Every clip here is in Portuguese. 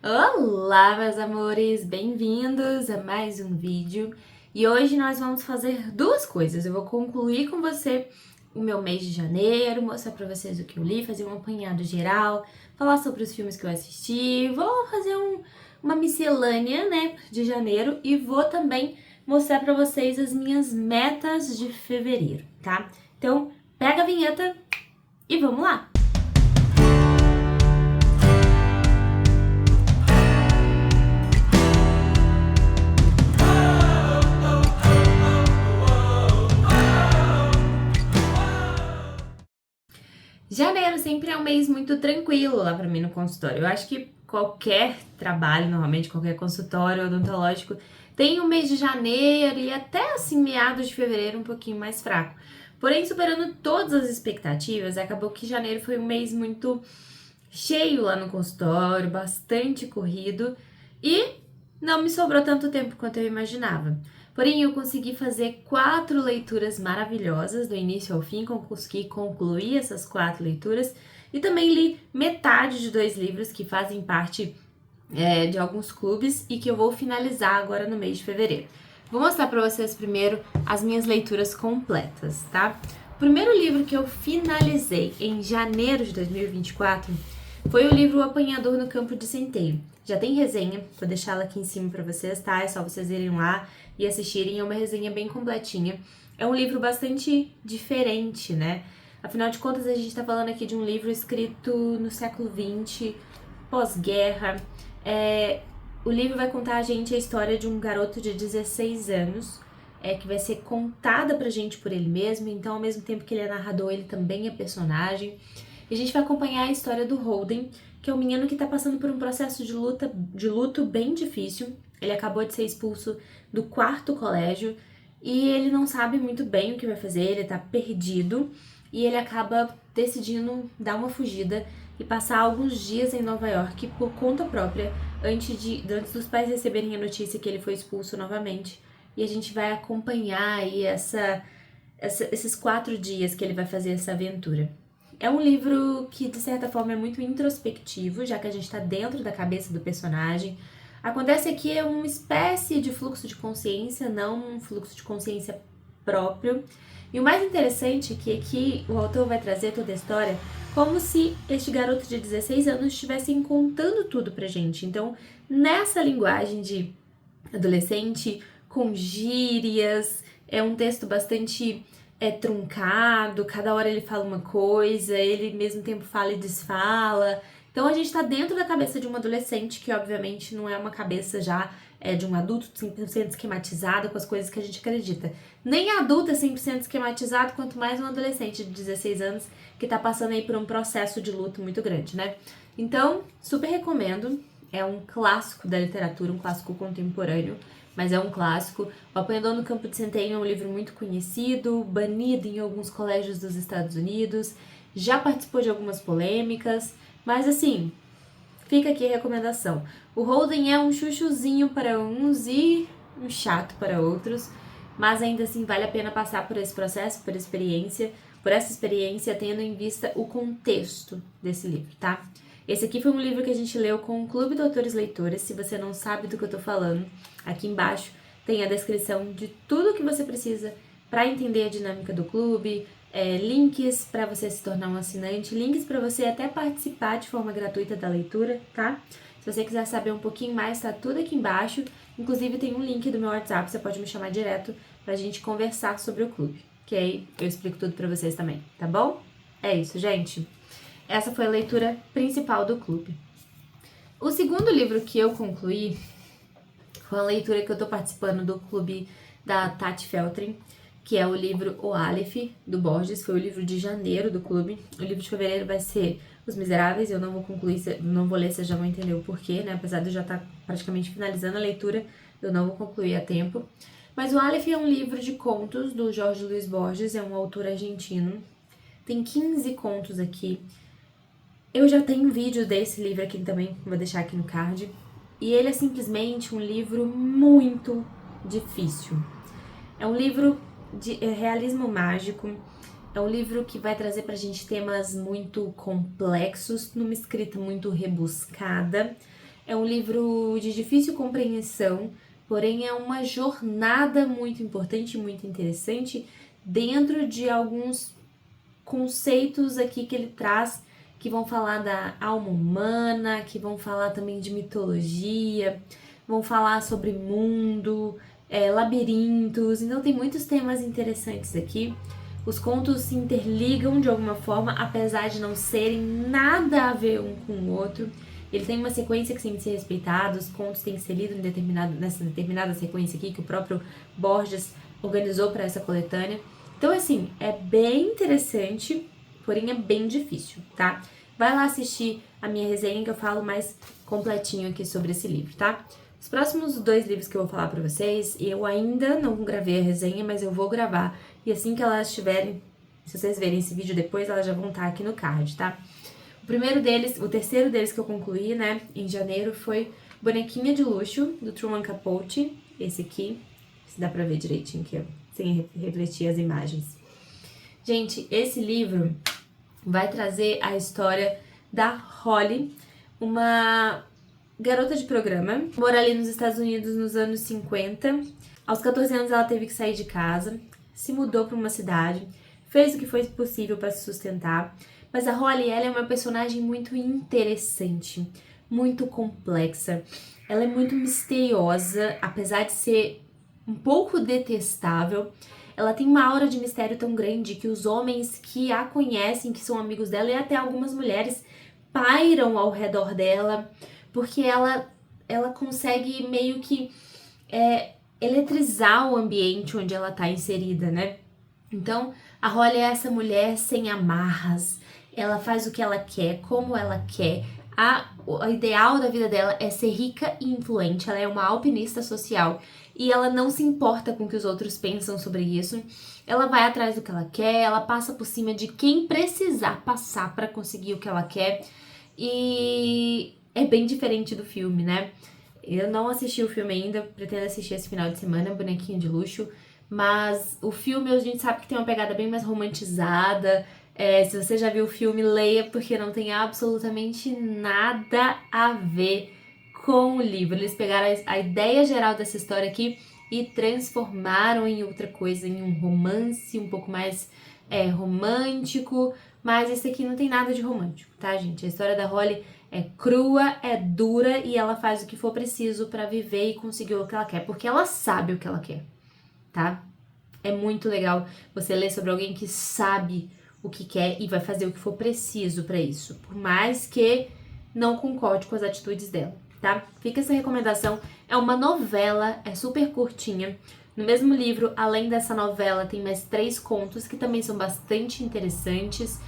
Olá, meus amores! Bem-vindos a mais um vídeo. E hoje nós vamos fazer duas coisas. Eu vou concluir com você o meu mês de janeiro, mostrar pra vocês o que eu li, fazer um apanhado geral, falar sobre os filmes que eu assisti, vou fazer uma miscelânea, né, de janeiro e vou também mostrar pra vocês as minhas metas de fevereiro, tá? Então, pega a vinheta e vamos lá! Janeiro sempre é um mês muito tranquilo lá pra mim no consultório. Eu acho que qualquer trabalho, normalmente qualquer consultório odontológico, tem o mês de janeiro e até assim meados de fevereiro um pouquinho mais fraco. Porém, superando todas as expectativas, acabou que janeiro foi um mês muito cheio lá no consultório, bastante corrido e não me sobrou tanto tempo quanto eu imaginava. Porém, eu consegui fazer 4 leituras maravilhosas, do início ao fim, consegui concluir essas 4 leituras e também li metade de 2 livros que fazem parte de alguns clubes e que eu vou finalizar agora no mês de fevereiro. Vou mostrar para vocês primeiro as minhas leituras completas, tá? O primeiro livro que eu finalizei em janeiro de 2024 foi o livro O Apanhador no Campo de Centeio. Já tem resenha, vou deixá-la aqui em cima para vocês, tá? É só vocês irem lá e assistirem, é uma resenha bem completinha. É um livro bastante diferente, né? Afinal de contas, a gente tá falando aqui de um livro escrito no século XX, pós-guerra. O livro vai contar a gente a história de um garoto de 16 anos, que vai ser contada pra gente por ele mesmo, então ao mesmo tempo que ele é narrador, ele também é personagem. E a gente vai acompanhar a história do Holden, que é um menino que tá passando por um processo de luto bem difícil. Ele acabou de ser expulso do 4º colégio e ele não sabe muito bem o que vai fazer, ele tá perdido e ele acaba decidindo dar uma fugida e passar alguns dias em Nova York por conta própria, antes dos pais receberem a notícia que ele foi expulso novamente. E a gente vai acompanhar aí esses 4 dias que ele vai fazer essa aventura. É um livro que, de certa forma, é muito introspectivo, já que a gente está dentro da cabeça do personagem. Acontece aqui é uma espécie de fluxo de consciência, não um fluxo de consciência próprio. E o mais interessante é que aqui o autor vai trazer toda a história como se este garoto de 16 anos estivesse contando tudo pra gente. Então, nessa linguagem de adolescente, com gírias, é um texto bastante truncado, cada hora ele fala uma coisa, ele ao mesmo tempo fala e desfala. Então a gente tá dentro da cabeça de um adolescente, que obviamente não é uma cabeça já de um adulto 100% esquematizado com as coisas que a gente acredita. Nem adulto é 100% esquematizado, quanto mais um adolescente de 16 anos que tá passando aí por um processo de luto muito grande, né? Então, super recomendo. É um clássico da literatura, um clássico contemporâneo, mas é um clássico. O Apanhador no Campo de Centeio é um livro muito conhecido, banido em alguns colégios dos Estados Unidos, já participou de algumas polêmicas, mas assim, fica aqui a recomendação. O Holden é um chuchuzinho para uns e um chato para outros, mas ainda assim vale a pena passar por esse processo, por essa experiência, tendo em vista o contexto desse livro, tá? Esse aqui foi um livro que a gente leu com o Clube Doutores Leitores. Se você não sabe do que eu tô falando, aqui embaixo tem a descrição de tudo que você precisa para entender a dinâmica do clube, links para você se tornar um assinante, links para você até participar de forma gratuita da leitura, tá? Se você quiser saber um pouquinho mais, tá tudo aqui embaixo. Inclusive tem um link do meu WhatsApp, você pode me chamar direto pra gente conversar sobre o clube, que aí eu explico tudo pra vocês também, tá bom? É isso, gente. Essa foi a leitura principal do clube. O segundo livro que eu concluí foi a leitura que eu tô participando do clube da Tati Feltrin, que é o livro O Aleph, do Borges. Foi o livro de janeiro do clube. O livro de fevereiro vai ser Os Miseráveis. Eu não vou concluir, não vou ler, vocês já vão entender o porquê, né? Apesar de eu já estar praticamente finalizando a leitura, eu não vou concluir a tempo. Mas o Aleph é um livro de contos do Jorge Luis Borges, é um autor argentino. Tem 15 contos aqui. Eu já tenho um vídeo desse livro aqui também, vou deixar aqui no card. E ele é simplesmente um livro muito difícil. É um livro de realismo mágico, é um livro que vai trazer pra gente temas muito complexos, numa escrita muito rebuscada. É um livro de difícil compreensão, porém é uma jornada muito importante, muito interessante, dentro de alguns conceitos aqui que ele traz, que vão falar da alma humana, que vão falar também de mitologia, vão falar sobre mundo, labirintos, então tem muitos temas interessantes aqui. Os contos se interligam de alguma forma, apesar de não serem nada a ver um com o outro. Ele tem uma sequência que tem que ser respeitada, os contos têm que ser lidos nessa determinada sequência aqui que o próprio Borges organizou para essa coletânea. Então, assim, é bem interessante, porém é bem difícil, tá? Vai lá assistir a minha resenha que eu falo mais completinho aqui sobre esse livro, tá? Os próximos 2 livros que eu vou falar pra vocês, eu ainda não gravei a resenha, mas eu vou gravar. E assim que elas estiverem, se vocês verem esse vídeo depois, elas já vão estar aqui no card, tá? O terceiro deles que eu concluí, né, em janeiro, foi Bonequinha de Luxo, do Truman Capote. Esse aqui, se dá pra ver direitinho aqui, ó, sem refletir as imagens. Gente, esse livro vai trazer a história da Holly, uma garota de programa, mora ali nos Estados Unidos nos anos 50. Aos 14 anos ela teve que sair de casa, se mudou para uma cidade, fez o que foi possível para se sustentar. Mas a Holly, ela é uma personagem muito interessante, muito complexa. Ela é muito misteriosa, apesar de ser um pouco detestável. Ela tem uma aura de mistério tão grande que os homens que a conhecem, que são amigos dela, e até algumas mulheres, pairam ao redor dela, porque ela consegue meio que eletrizar o ambiente onde ela tá inserida, né? Então, a Holly é essa mulher sem amarras, ela faz o que ela quer, como ela quer. O ideal da vida dela é ser rica e influente, ela é uma alpinista social e ela não se importa com o que os outros pensam sobre isso. Ela vai atrás do que ela quer, ela passa por cima de quem precisar passar para conseguir o que ela quer. E é bem diferente do filme, né? Eu não assisti o filme ainda, pretendo assistir esse final de semana, Bonequinho de Luxo. Mas o filme a gente sabe que tem uma pegada bem mais romantizada. Se você já viu o filme, leia, porque não tem absolutamente nada a ver com o livro. Eles pegaram a ideia geral dessa história aqui e transformaram em outra coisa, em um romance um pouco mais romântico. Mas esse aqui não tem nada de romântico, tá, gente? A história da Holly é crua, é dura e ela faz o que for preciso pra viver e conseguir o que ela quer, porque ela sabe o que ela quer, tá? É muito legal você ler sobre alguém que sabe o que quer e vai fazer o que for preciso pra isso, por mais que não concorde com as atitudes dela, tá? Fica essa recomendação. É uma novela, é super curtinha. No mesmo livro, além dessa novela, tem mais 3 contos que também são bastante interessantes.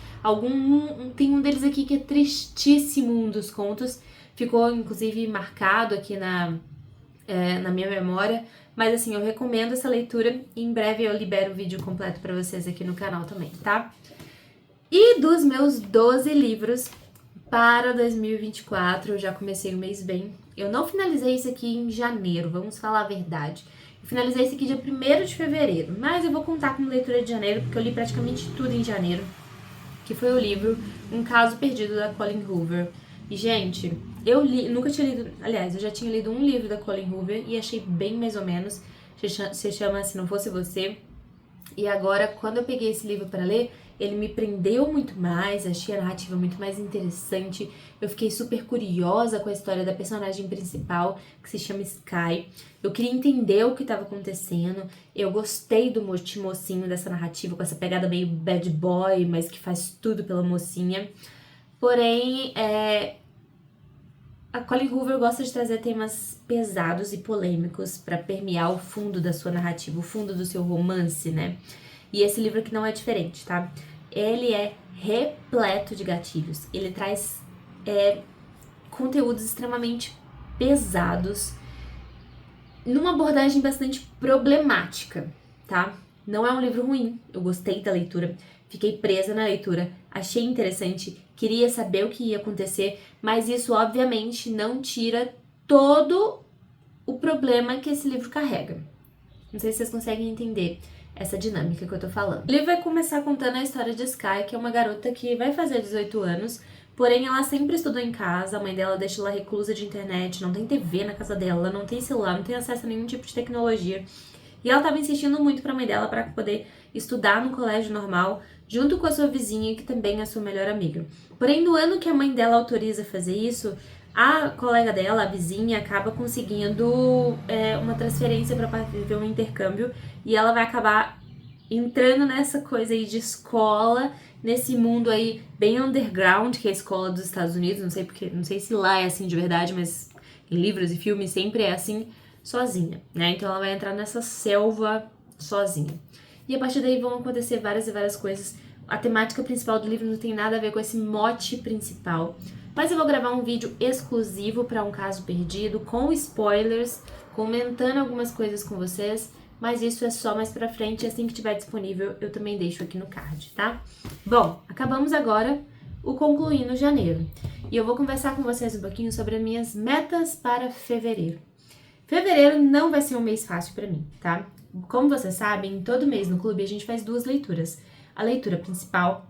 Tem um deles aqui que é tristíssimo, um dos contos. Ficou, inclusive, marcado aqui na minha memória. Mas, assim, eu recomendo essa leitura e em breve eu libero o vídeo completo pra vocês aqui no canal também, tá? E dos meus 12 livros para 2024, eu já comecei o mês bem. Eu não finalizei isso aqui em janeiro, vamos falar a verdade. Eu finalizei isso aqui dia 1º de fevereiro, mas eu vou contar como leitura de janeiro, porque eu li praticamente tudo em janeiro, que foi o livro Um Caso Perdido, da Colleen Hoover. E, gente, nunca tinha lido, aliás, eu já tinha lido um livro da Colleen Hoover e achei bem mais ou menos, se chama Se Não Fosse Você. E agora, quando eu peguei esse livro para ler, ele me prendeu muito mais, achei a narrativa muito mais interessante. Eu fiquei super curiosa com a história da personagem principal, que se chama Sky. Eu queria entender o que estava acontecendo. Eu gostei do mocinho dessa narrativa, com essa pegada meio bad boy, mas que faz tudo pela mocinha. Porém, a Colleen Hoover gosta de trazer temas pesados e polêmicos para permear o fundo da sua narrativa, o fundo do seu romance, né? E esse livro aqui não é diferente, tá? Ele é repleto de gatilhos. Ele traz conteúdos extremamente pesados numa abordagem bastante problemática, tá? Não é um livro ruim. Eu gostei da leitura, fiquei presa na leitura, achei interessante, queria saber o que ia acontecer, mas isso obviamente não tira todo o problema que esse livro carrega. Não sei se vocês conseguem entender essa dinâmica que eu tô falando. O livro vai começar contando a história de Sky, que é uma garota que vai fazer 18 anos, Porém, ela sempre estudou em casa, a mãe dela deixa ela reclusa de internet, não tem TV na casa dela, não tem celular, não tem acesso a nenhum tipo de tecnologia. E ela estava insistindo muito para a mãe dela para poder estudar no colégio normal, junto com a sua vizinha, que também é a sua melhor amiga. Porém, no ano que a mãe dela autoriza fazer isso, a colega dela, a vizinha, acaba conseguindo uma transferência para fazer um intercâmbio e ela vai acabar entrando nessa coisa aí de escola, nesse mundo aí bem underground, que é a escola dos Estados Unidos, não sei se lá é assim de verdade, mas em livros e filmes sempre é assim, sozinha, né? Então ela vai entrar nessa selva sozinha. E a partir daí vão acontecer várias e várias coisas. A temática principal do livro não tem nada a ver com esse mote principal, mas eu vou gravar um vídeo exclusivo para Um Caso Perdido, com spoilers, comentando algumas coisas com vocês, mas isso é só mais pra frente, assim que estiver disponível eu também deixo aqui no card, tá? Bom, acabamos agora o Concluindo Janeiro, e eu vou conversar com vocês um pouquinho sobre as minhas metas para fevereiro. Fevereiro não vai ser um mês fácil pra mim, tá? Como vocês sabem, todo mês no clube a gente faz 2 leituras, a leitura principal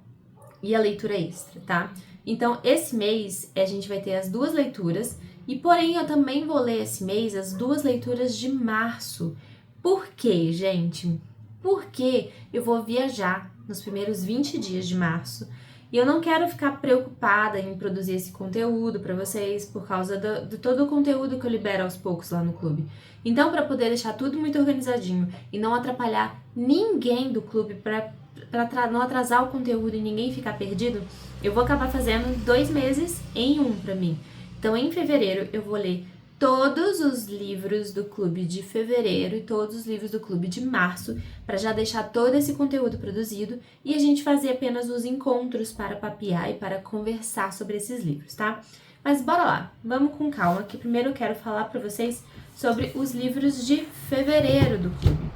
e a leitura extra, tá? Então, esse mês a gente vai ter as 2 leituras e, porém, eu também vou ler esse mês as 2 leituras de março. Por quê, gente? Porque eu vou viajar nos primeiros 20 dias de março e eu não quero ficar preocupada em produzir esse conteúdo para vocês por causa de todo o conteúdo que eu libero aos poucos lá no clube. Então, para poder deixar tudo muito organizadinho e não atrapalhar ninguém do clube, para não atrasar o conteúdo e ninguém ficar perdido, eu vou acabar fazendo 2 meses em um para mim. Então, em fevereiro, eu vou ler todos os livros do clube de fevereiro e todos os livros do clube de março, para já deixar todo esse conteúdo produzido e a gente fazer apenas os encontros para papear e para conversar sobre esses livros, tá? Mas bora lá, vamos com calma, que primeiro eu quero falar para vocês sobre os livros de fevereiro do clube.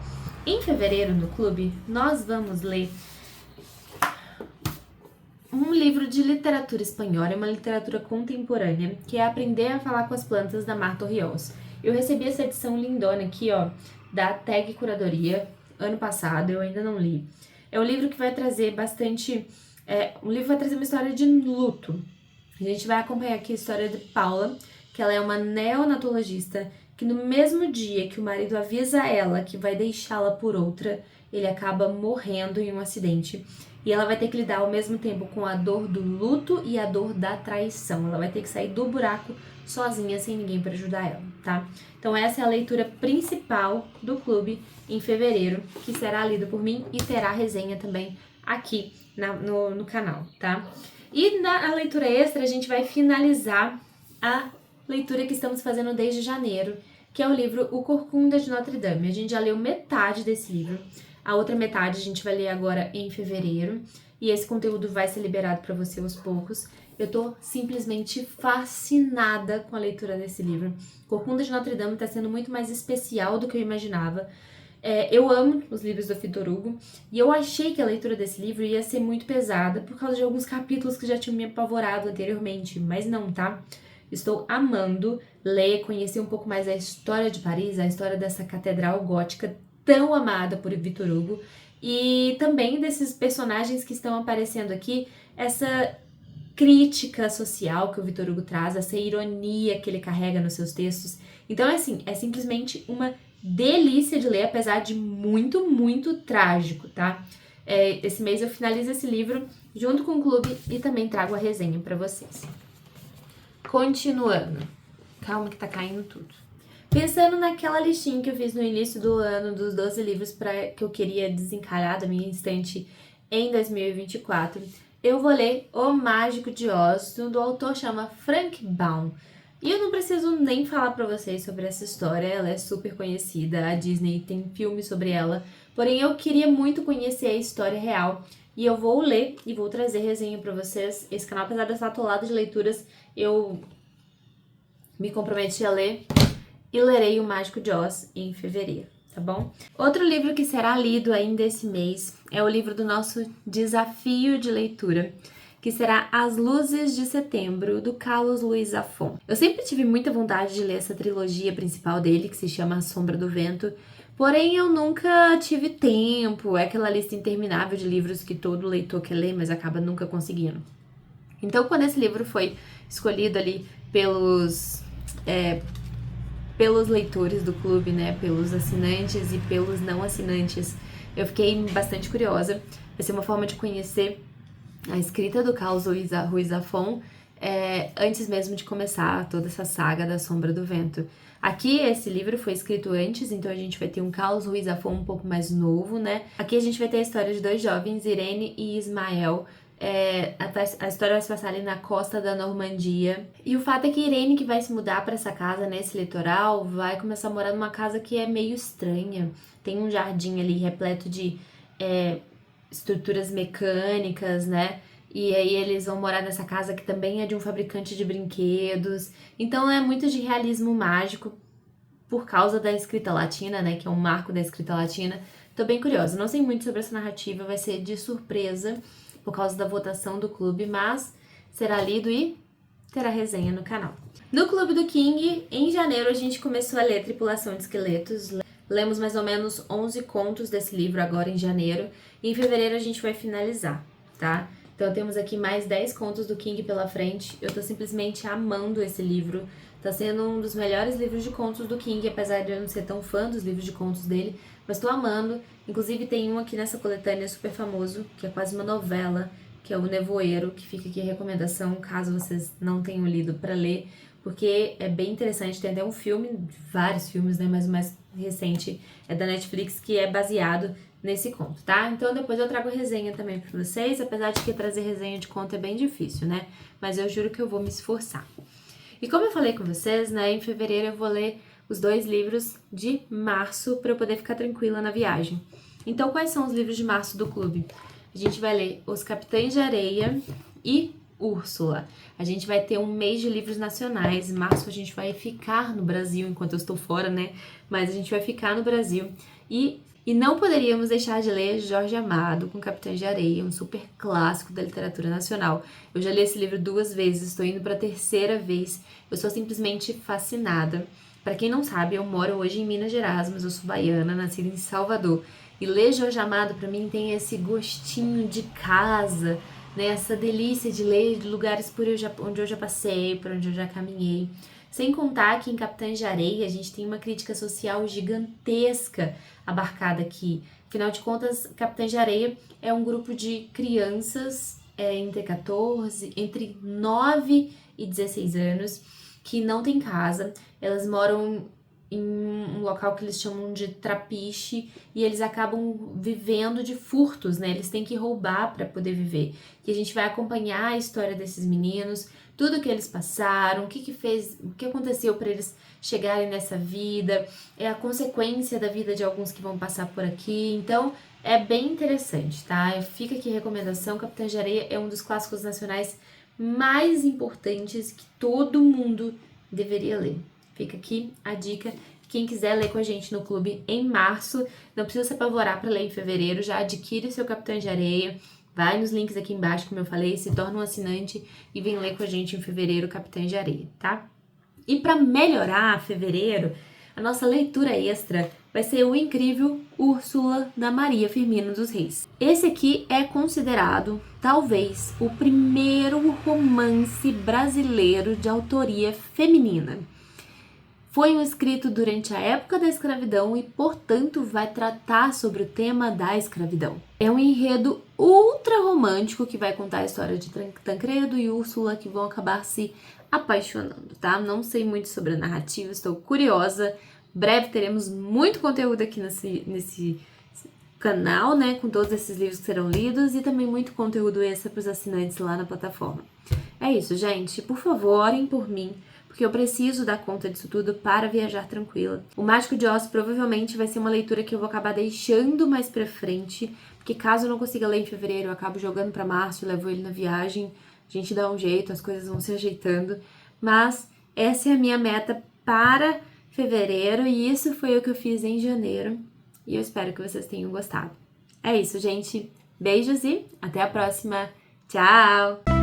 Em fevereiro no clube, nós vamos ler um livro de literatura espanhola, uma literatura contemporânea, que é Aprender a Falar com as Plantas, da Marta Orriols. Eu recebi essa edição lindona aqui, ó, da Tag Curadoria, ano passado, eu ainda não li. É um livro que vai trazer bastante... um livro vai trazer uma história de luto. A gente vai acompanhar aqui a história de Paula, que ela é uma neonatologista, que no mesmo dia que o marido avisa ela que vai deixá-la por outra, ele acaba morrendo em um acidente. E ela vai ter que lidar ao mesmo tempo com a dor do luto e a dor da traição. Ela vai ter que sair do buraco sozinha, sem ninguém para ajudar ela, tá? Então essa é a leitura principal do clube em fevereiro, que será lida por mim e terá resenha também aqui no canal, tá? E na leitura extra a gente vai finalizar a leitura que estamos fazendo desde janeiro, que é o livro O Corcunda de Notre Dame. A gente já leu metade desse livro. A outra metade a gente vai ler agora em fevereiro e esse conteúdo vai ser liberado para você aos poucos. Eu tô simplesmente fascinada com a leitura desse livro. Corcunda de Notre Dame tá sendo muito mais especial do que eu imaginava. Eu amo os livros do Victor Hugo e eu achei que a leitura desse livro ia ser muito pesada por causa de alguns capítulos que já tinham me apavorado anteriormente, mas não, tá? Estou amando ler, conhecer um pouco mais a história de Paris, a história dessa catedral gótica tão amada por Victor Hugo e também desses personagens que estão aparecendo aqui, essa crítica social que o Victor Hugo traz, essa ironia que ele carrega nos seus textos. Então, assim, é simplesmente uma delícia de ler, apesar de muito, muito trágico, tá? Esse mês eu finalizo esse livro junto com o clube e também trago a resenha para vocês. Continuando. Calma que tá caindo tudo. Pensando naquela listinha que eu fiz no início do ano, dos 12 livros que eu queria desencalhar da minha estante em 2024, eu vou ler O Mágico de Oz, do autor chama Frank Baum. E eu não preciso nem falar pra vocês sobre essa história, ela é super conhecida, a Disney tem filme sobre ela, porém eu queria muito conhecer a história real e eu vou ler e vou trazer resenha pra vocês. Esse canal, apesar de estar atolado de leituras, eu me comprometi a ler e lerei O Mágico de Oz em fevereiro, tá bom? Outro livro que será lido ainda esse mês é o livro do nosso desafio de leitura, que será As Luzes de Setembro, do Carlos Luiz Zafón. Eu sempre tive muita vontade de ler essa trilogia principal dele, que se chama A Sombra do Vento, porém eu nunca tive tempo, é aquela lista interminável de livros que todo leitor quer ler, mas acaba nunca conseguindo. Então, quando esse livro foi escolhido ali pelos leitores do clube, né, pelos assinantes e pelos não assinantes, eu fiquei bastante curiosa. Vai ser uma forma de conhecer a escrita do Carlos Ruiz Zafón, antes mesmo de começar toda essa saga da Sombra do Vento. Aqui, esse livro foi escrito antes, então a gente vai ter um Carlos Ruiz Zafón um pouco mais novo, né? Aqui a gente vai ter a história de dois jovens, Irene e Ismael. A história vai se passar ali na costa da Normandia. E o fato é que Irene, que vai se mudar para essa casa nesse litoral, vai começar a morar numa casa que é meio estranha. Tem um jardim ali repleto de estruturas mecânicas, né? E aí eles vão morar nessa casa que também é de um fabricante de brinquedos. Então é muito de realismo mágico por causa da escrita latina, né? Que é um marco da escrita latina. Tô bem curiosa. Não sei muito sobre essa narrativa, vai ser de surpresa por causa da votação do clube, mas será lido e terá resenha no canal. No Clube do King, em janeiro, a gente começou a ler Tripulação de Esqueletos. Lemos mais ou menos 11 contos desse livro agora em janeiro. E em fevereiro a gente vai finalizar, tá? Então temos aqui mais 10 contos do King pela frente. Eu tô simplesmente amando esse livro. Tá sendo um dos melhores livros de contos do King, apesar de eu não ser tão fã dos livros de contos dele. Mas tô amando. Inclusive tem um aqui nessa coletânea super famoso, que é quase uma novela, que é o Nevoeiro, que fica aqui a recomendação, caso vocês não tenham lido, pra ler. Porque é bem interessante, tem até um filme, vários filmes, né? Mas o mais recente é da Netflix, que é baseado nesse conto, tá? Então depois eu trago resenha também pra vocês, apesar de que trazer resenha de conto é bem difícil, né? Mas eu juro que eu vou me esforçar. E como eu falei com vocês, né, em fevereiro eu vou ler os 2 livros de março para eu poder ficar tranquila na viagem. Então, quais são os livros de março do clube? A gente vai ler Os Capitães de Areia e Úrsula. A gente vai ter um mês de livros nacionais. Em março a gente vai ficar no Brasil, enquanto eu estou fora, né? Mas a gente vai ficar no Brasil. E não poderíamos deixar de ler Jorge Amado com Capitães de Areia, um super clássico da literatura nacional. Eu já li esse livro 2 vezes, estou indo para a 3ª vez. Eu sou simplesmente fascinada. Para quem não sabe, eu moro hoje em Minas Gerais, mas eu sou baiana, nascida em Salvador. E ler Jorge Amado, para mim, tem esse gostinho de casa, né? Essa delícia de ler de lugares onde eu já passei, por onde eu já caminhei. Sem contar que em Capitães de Areia a gente tem uma crítica social gigantesca abarcada aqui. Afinal de contas, Capitães de Areia é um grupo de crianças entre 9 e 16 anos que não tem casa. Elas moram em um local que eles chamam de trapiche e eles acabam vivendo de furtos, né? Eles têm que roubar para poder viver. E a gente vai acompanhar a história desses meninos, tudo que eles passaram, o que aconteceu para eles chegarem nessa vida, é a consequência da vida de alguns que vão passar por aqui. Então, é bem interessante, tá? Fica aqui a recomendação. Capitães de Areia é um dos clássicos nacionais mais importantes que todo mundo deveria ler. Fica aqui a dica. Quem quiser ler com a gente no clube em março, não precisa se apavorar para ler em fevereiro, já adquire seu Capitães de Areia. Vai nos links aqui embaixo, como eu falei, se torna um assinante e vem ler com a gente em fevereiro Capitães de Areia, tá? E para melhorar fevereiro, a nossa leitura extra vai ser o incrível Úrsula, da Maria Firmina dos Reis. Esse aqui é considerado, talvez, o primeiro romance brasileiro de autoria feminina. Foi escrito durante a época da escravidão e, portanto, vai tratar sobre o tema da escravidão. É um enredo ultra romântico que vai contar a história de Tancredo e Úrsula, que vão acabar se apaixonando, tá? Não sei muito sobre a narrativa, estou curiosa. Breve teremos muito conteúdo aqui nesse canal, né? Com todos esses livros que serão lidos e também muito conteúdo extra para os assinantes lá na plataforma. É isso, gente. Por favor, orem por mim, porque eu preciso dar conta disso tudo para viajar tranquila. O Mágico de Oz provavelmente vai ser uma leitura que eu vou acabar deixando mais pra frente, porque caso eu não consiga ler em fevereiro, eu acabo jogando para março, levo ele na viagem, a gente dá um jeito, as coisas vão se ajeitando. Mas essa é a minha meta para fevereiro e isso foi o que eu fiz em janeiro. E eu espero que vocês tenham gostado. É isso, gente. Beijos e até a próxima. Tchau!